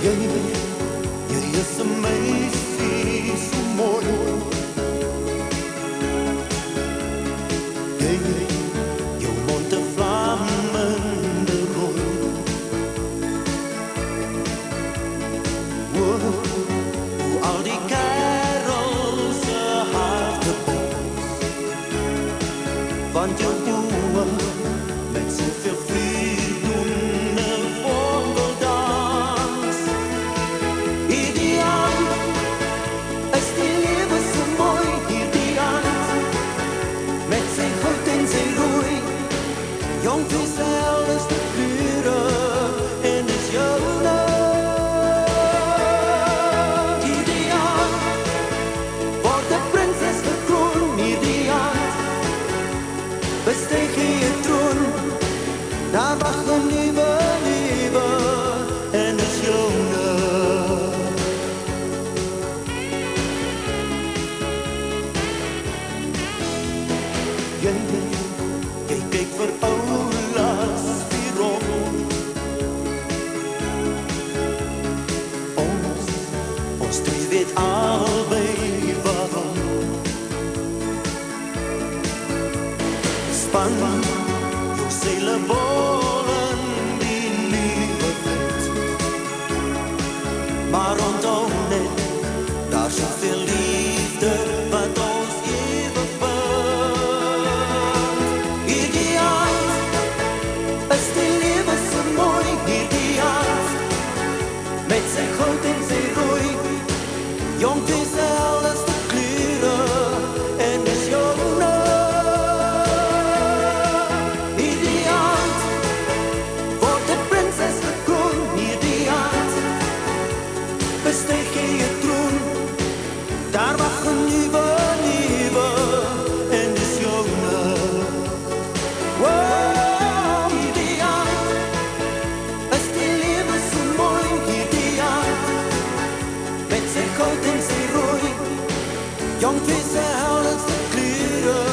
Jy is 'n meisie so mooi. Jou mond 'n vlammende rooi. Hoe al die kerels se harte bons, want jou oë met soveel vuur doen 'n vondeldans. Ideaal is die lewe so mooi, ideaal met sy goud en sy rooi. Jong dieselfde kleure en dis joune. Ideaal word 'n prinses gekroon, ideaal besteeg jy 'n troon. Daar wag 'n nuwe lewe en dis joune. Jy kyk vir oulaas weer om. Ons twee weet albei waarom. Span jou seile vol in die nuwe wind. Maar onthou net, daar is soveel liefde wat ons ewig bind. Ideaal is die lewe so mooi, ideaal met sy goud en sy rooi. Jong dieselfde kleure en dis joune. Ideaal word 'n prinses gekroon, ideaal besteeg jy 'n troon. Daar wag 'n nuwe lewe en dis joune. Wow, ideaal is die lewe so mooi, ideaal met sy goud en sy rooi. Jong dieselfde kleure.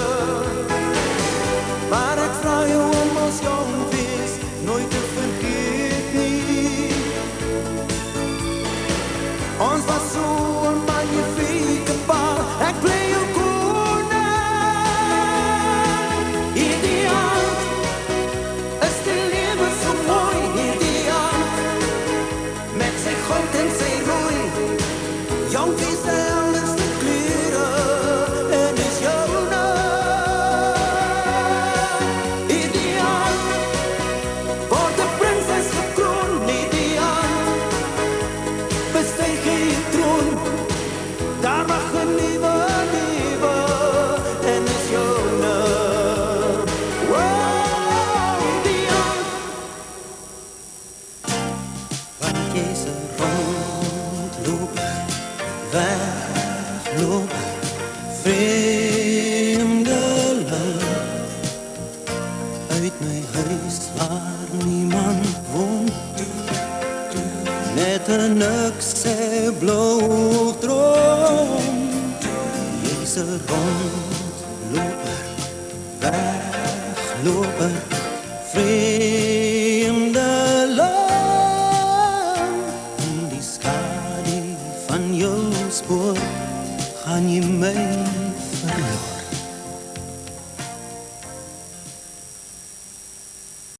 Maar ek vra jou om ons jong wees nooit te vergeet nie. Ons was so 'n magnifieke paar. Ek bly jou koning. Ideaal is die lewe so mooi, ideaal met sy goud en sy rooi. Jong dieselfde kleure en dis joune. Ideaal word 'n prinses gekroon, ideaal besteeg jy 'n troon. Daar wag 'n nuwe lewe en dis joune. Wow, ideaal. Want jy is 'n rondloper, wegloper, vreemdeling uit my huis waar niemand woont. Net 'n nikse blou droom. Jy's 'n rondloper, wegloper, vreemdeling. In die skadu van jou spoor gaan jy my verloor.